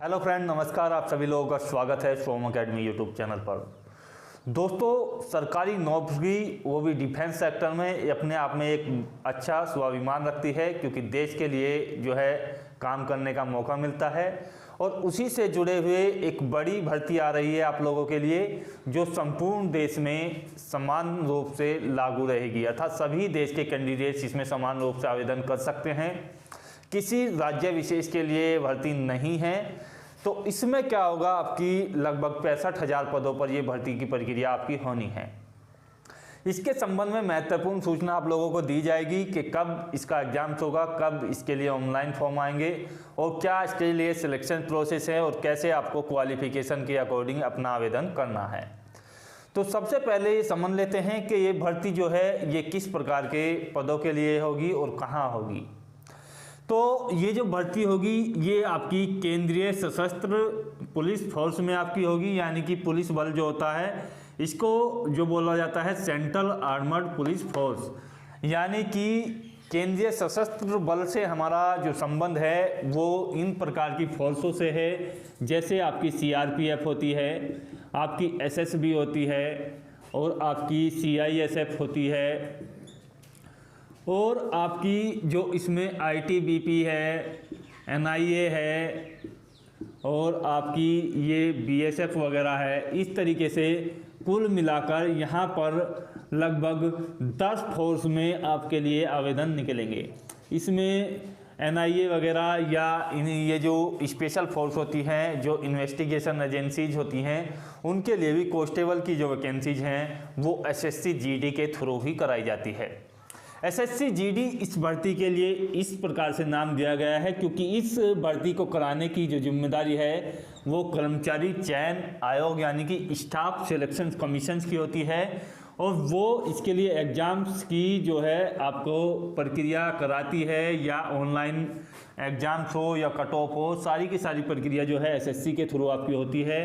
Hello friend, नमस्कार। आप सभी लोगों का स्वागत है श्रोम अकेडमी यूट्यूब चैनल पर। दोस्तों, सरकारी नौकरी वो भी डिफेंस सेक्टर में ये अपने आप में एक अच्छा स्वाभिमान रखती है, क्योंकि देश के लिए जो है काम करने का मौका मिलता है और उसी से जुड़े हुए एक बड़ी भर्ती आ रही है आप लोगों के लिए, जो संपूर्ण देश में समान रूप से लागू रहेगी। अर्थात सभी देश के कैंडिडेट्स इसमें समान रूप से आवेदन कर सकते हैं, किसी राज्य विशेष के लिए भर्ती नहीं है। तो इसमें क्या होगा, आपकी लगभग 65,000 पदों पर यह भर्ती की प्रक्रिया आपकी होनी है। इसके संबंध में महत्वपूर्ण सूचना आप लोगों को दी जाएगी कि कब इसका एग्जाम्स होगा, कब इसके लिए ऑनलाइन फॉर्म आएंगे और क्या इसके लिए सिलेक्शन प्रोसेस है और कैसे आपको क्वालिफिकेशन के अकॉर्डिंग अपना आवेदन करना है। तो सबसे पहले ये समझ लेते हैं कि ये भर्ती जो है ये किस प्रकार के पदों के लिए होगी और कहाँ होगी। तो ये जो भर्ती होगी ये आपकी केंद्रीय सशस्त्र पुलिस फोर्स में आपकी होगी, यानी कि पुलिस बल जो होता है इसको जो बोला जाता है सेंट्रल आर्मर्ड पुलिस फोर्स, यानी कि केंद्रीय सशस्त्र बल से हमारा जो संबंध है वो इन प्रकार की फोर्सों से है, जैसे आपकी सीआरपीएफ होती है, आपकी एसएसबी होती है और आपकी सीआईएसएफ होती है, और आपकी जो इसमें आईटीबीपी है, एनआईए है और आपकी ये बीएसएफ वगैरह है। इस तरीके से कुल मिलाकर यहाँ पर लगभग 10 फोर्स में आपके लिए आवेदन निकलेंगे। इसमें एनआईए वगैरह या ये जो स्पेशल फोर्स होती हैं, जो इन्वेस्टिगेशन एजेंसीज होती हैं, उनके लिए भी कांस्टेबल की जो वैकेंसीज हैं वो एसएससी जीडी के थ्रू ही कराई जाती है। एसएससी जीडी इस भर्ती के लिए इस प्रकार से नाम दिया गया है क्योंकि इस भर्ती को कराने की जो जिम्मेदारी है वो कर्मचारी चयन आयोग यानी कि स्टाफ सिलेक्शन कमीशन की होती है, और वो इसके लिए एग्ज़ाम्स की जो है आपको प्रक्रिया कराती है, या ऑनलाइन एग्ज़ाम्स हो या कट ऑफ हो, सारी की सारी प्रक्रिया जो है एसएससी के थ्रू आपकी होती है।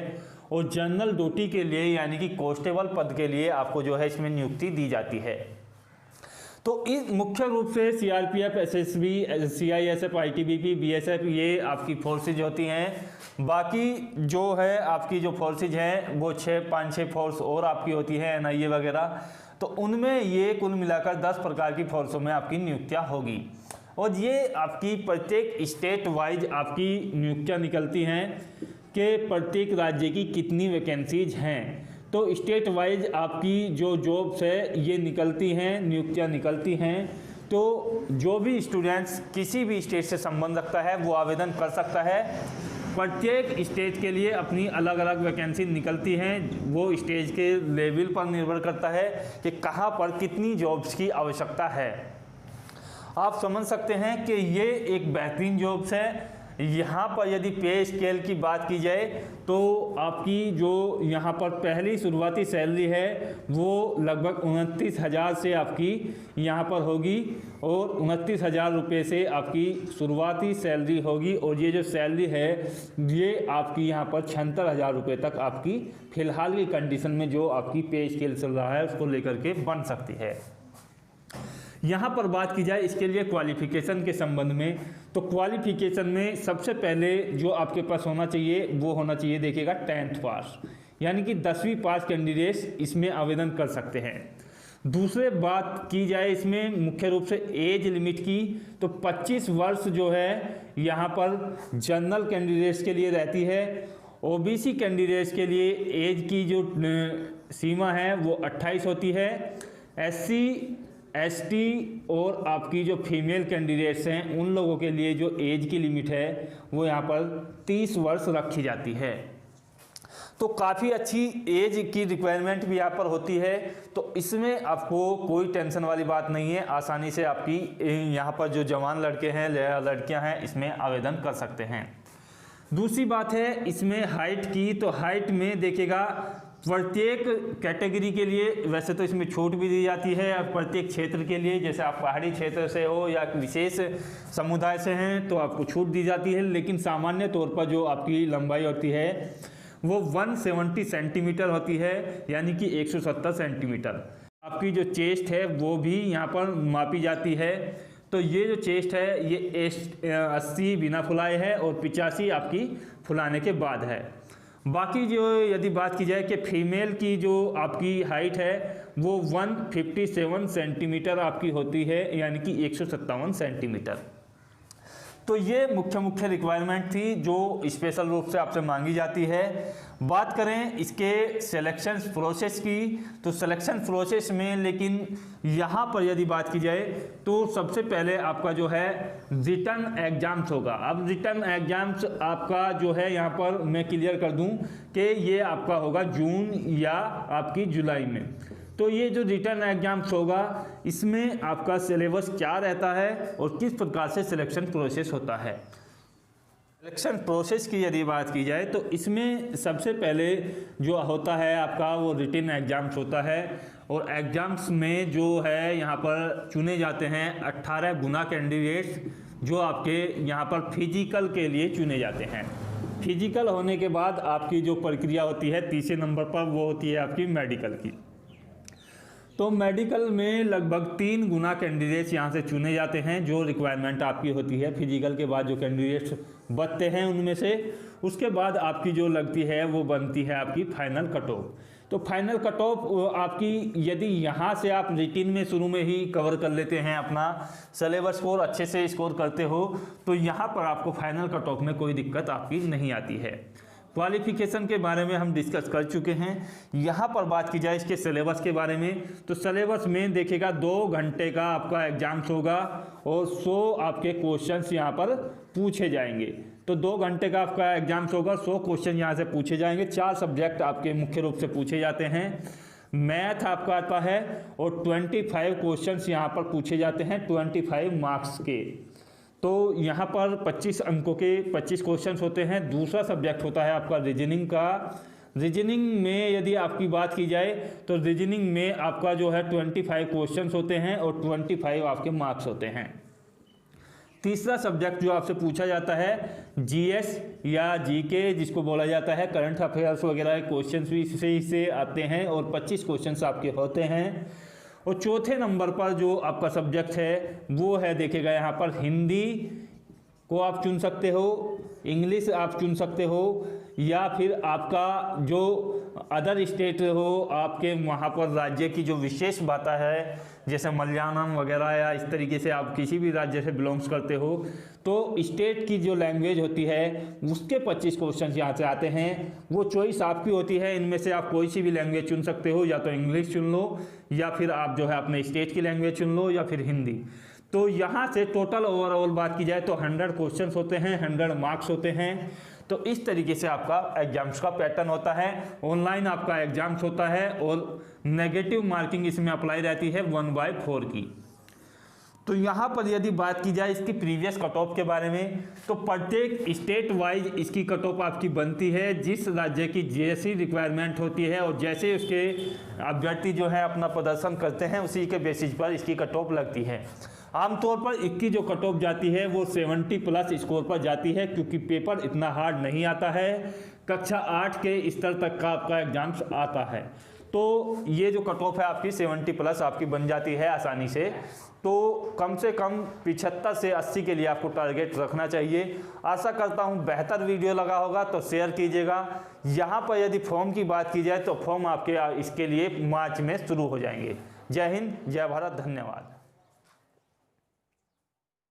और जनरल ड्यूटी के लिए यानी कि कांस्टेबल पद के लिए आपको जो है इसमें नियुक्ति दी जाती है। तो इस मुख्य रूप से CRPF, SSB, CISF, ITBP, BSF ये आपकी फोर्सेज होती हैं। बाकी जो है आपकी जो फोर्सेज हैं वो 5-6 फोर्स और आपकी होती है, एनआईए वगैरह। तो उनमें ये कुल मिलाकर 10 प्रकार की फोर्सों में आपकी नियुक्तियाँ होगी, और ये आपकी प्रत्येक स्टेट वाइज आपकी नियुक्तियाँ निकलती हैं कि प्रत्येक राज्य की कितनी वैकेंसीज हैं। तो स्टेट वाइज आपकी जो जॉब्स है ये निकलती हैं, नियुक्तियाँ निकलती हैं। तो जो भी स्टूडेंट्स किसी भी स्टेट से संबंध रखता है वो आवेदन कर सकता है। प्रत्येक स्टेट के लिए अपनी अलग अलग वैकेंसी निकलती हैं, वो स्टेज के लेवल पर निर्भर करता है कि कहाँ पर कितनी जॉब्स की आवश्यकता है। आप समझ सकते हैं कि ये एक बेहतरीन जॉब्स है। यहाँ पर यदि पे स्केल की बात की जाए तो आपकी जो यहाँ पर पहली शुरुआती सैलरी है वो लगभग 29,000 से आपकी यहाँ पर होगी, और 29,000 रुपये से आपकी शुरुआती सैलरी होगी। और ये जो सैलरी है ये आपकी यहाँ पर 76,000 रुपये तक आपकी फ़िलहाल की कंडीशन में जो आपकी पे स्केल चल रहा है उसको लेकर के बन सकती है। यहाँ पर बात की जाए इसके लिए क्वालिफ़िकेशन के संबंध में, तो क्वालिफ़िकेशन में सबसे पहले जो आपके पास होना चाहिए वो होना चाहिए, देखिएगा 10th पास, यानी कि 10वीं पास कैंडिडेट्स इसमें आवेदन कर सकते हैं। दूसरे बात की जाए इसमें मुख्य रूप से एज लिमिट की, तो 25 वर्ष जो है यहाँ पर जनरल कैंडिडेट्स के लिए रहती है। ओबीसी कैंडिडेट्स के लिए एज की जो सीमा है वो 28 होती है। एससी, एसटी और आपकी जो फीमेल कैंडिडेट्स हैं उन लोगों के लिए जो एज की लिमिट है वो यहाँ पर 30 वर्ष रखी जाती है। तो काफ़ी अच्छी एज की रिक्वायरमेंट भी यहाँ पर होती है, तो इसमें आपको कोई टेंशन वाली बात नहीं है। आसानी से आपकी यहाँ पर जो जवान लड़के हैं या लड़कियाँ हैं इसमें आवेदन कर सकते हैं। दूसरी बात है इसमें हाइट की, तो हाइट में देखिएगा प्रत्येक कैटेगरी के लिए वैसे तो इसमें छूट भी दी जाती है। प्रत्येक क्षेत्र के लिए, जैसे आप पहाड़ी क्षेत्र से हो या विशेष समुदाय से हैं तो आपको छूट दी जाती है, लेकिन सामान्य तौर पर जो आपकी लंबाई होती है वो 170 सेंटीमीटर होती है, यानी कि 170 सेंटीमीटर। आपकी जो चेस्ट है वो भी यहाँ पर मापी जाती है। तो ये जो चेस्ट है ये 80 बिना फुलाए है और 85 आपकी फुलाने के बाद है। बाकी जो यदि बात की जाए कि फीमेल की जो आपकी हाइट है वो 157 सेंटीमीटर आपकी होती है, यानी कि 157 सेंटीमीटर। तो ये मुख्य रिक्वायरमेंट थी जो स्पेशल रूप से आपसे मांगी जाती है। बात करें इसके सिलेक्शन प्रोसेस की, तो सिलेक्शन प्रोसेस में लेकिन यहाँ पर यदि बात की जाए तो सबसे पहले आपका जो है रिटन एग्जाम्स होगा। अब रिटन एग्जाम्स आपका जो है यहाँ पर मैं क्लियर कर दूँ कि ये आपका होगा जून या आपकी जुलाई में। तो ये जो रिटन एग्जाम्स होगा इसमें आपका सिलेबस क्या रहता है और किस प्रकार से सिलेक्शन प्रोसेस होता है। सिलेक्शन प्रोसेस की यदि बात की जाए तो इसमें सबसे पहले जो होता है आपका वो रिटन एग्जाम्स होता है, और एग्जाम्स में जो है यहाँ पर चुने जाते हैं 18 गुना कैंडिडेट्स जो आपके यहाँ पर फिजिकल के लिए चुने जाते हैं। फिजिकल होने के बाद आपकी जो प्रक्रिया होती है तीसरे नंबर पर वो होती है आपकी मेडिकल की। तो मेडिकल में लगभग 3 गुना कैंडिडेट्स यहाँ से चुने जाते हैं जो रिक्वायरमेंट आपकी होती है। फिजिकल के बाद जो कैंडिडेट्स बचते हैं उनमें से उसके बाद आपकी जो लगती है वो बनती है आपकी फाइनल कट ऑफ। तो फाइनल कट ऑफ आपकी यदि यहाँ से आप रिटिन में शुरू में ही कवर कर लेते हैं, अपना सिलेबस स्कोर अच्छे से स्कोर करते हो, तो यहाँ पर आपको फाइनल कट ऑफ में कोई दिक्कत आपकी नहीं आती है। क्वालिफिकेशन के बारे में हम डिस्कस कर चुके हैं। यहाँ पर बात की जाए इसके सिलेबस के बारे में, तो सिलेबस में देखिएगा 2 घंटे का आपका एग्जाम्स होगा और 100 आपके क्वेश्चंस यहाँ पर पूछे जाएंगे। तो 2 घंटे का आपका एग्जाम्स होगा, 100 क्वेश्चन यहाँ से पूछे जाएंगे। 4 सब्जेक्ट आपके मुख्य रूप से पूछे जाते हैं। मैथ आपका आता है और 25 क्वेश्चंस यहाँ पर पूछे जाते हैं 25 मार्क्स के। तो यहाँ पर 25 अंकों के 25 क्वेश्चंस होते हैं। दूसरा सब्जेक्ट होता है आपका रीजनिंग का। रीजनिंग में यदि आपकी बात की जाए तो रीजनिंग में आपका जो है 25 क्वेश्चंस होते हैं और 25 आपके मार्क्स होते हैं। तीसरा सब्जेक्ट जो आपसे पूछा जाता है जीएस या जीके, जिसको बोला जाता है करंट अफेयर्स वगैरह क्वेश्चंस भी इससे आते हैं और 25 क्वेश्चंस आपके होते हैं। और चौथे नंबर पर जो आपका सब्जेक्ट है वो है देखिएगा यहाँ पर हिंदी को आप चुन सकते हो, इंग्लिश आप चुन सकते हो, या फिर आपका जो अदर स्टेट हो आपके वहाँ पर राज्य की जो विशेष भाषा है जैसे मलयालम वगैरह, या इस तरीके से आप किसी भी राज्य से बिलोंग्स करते हो तो स्टेट की जो लैंग्वेज होती है उसके 25 क्वेश्चन यहाँ से आते हैं। वो चॉइस आपकी होती है, इनमें से आप कोई सी भी लैंग्वेज चुन सकते हो, या तो इंग्लिश चुन लो या फिर आप जो है अपने स्टेट की लैंग्वेज चुन लो या फिर हिंदी। तो यहाँ से टोटल ओवरऑल बात की जाए तो 100 क्वेश्चंस होते हैं, 100 मार्क्स होते हैं। तो इस तरीके से आपका एग्जाम्स का पैटर्न होता है। ऑनलाइन आपका एग्जाम्स होता है और नेगेटिव मार्किंग इसमें अप्लाई रहती है 1/4 की। तो यहाँ पर यदि बात की जाए इसकी प्रीवियस कट ऑफ के बारे में, तो प्रत्येक स्टेट वाइज इसकी कट ऑफ आपकी बनती है। जिस राज्य की जैसी रिक्वायरमेंट होती है और जैसे उसके अभ्यर्थी जो है अपना प्रदर्शन करते हैं उसी के बेसिस पर इसकी कट ऑफ लगती है। आमतौर पर इसकी जो कट ऑफ जाती है वो 70+ स्कोर पर जाती है, क्योंकि पेपर इतना हार्ड नहीं आता है। कक्षा 8 के स्तर तक का आपका एग्जाम्स आता है, तो ये जो कट ऑफ है आपकी 70+ आपकी बन जाती है आसानी से। तो कम से कम 75 से 80 के लिए आपको टारगेट रखना चाहिए। आशा करता हूँ बेहतर वीडियो लगा होगा तो शेयर कीजिएगा। यहाँ पर यदि फॉर्म की बात की जाए तो फॉर्म आपके इसके लिए मार्च में शुरू हो जाएंगे। जय हिंद, जय भारत, धन्यवाद।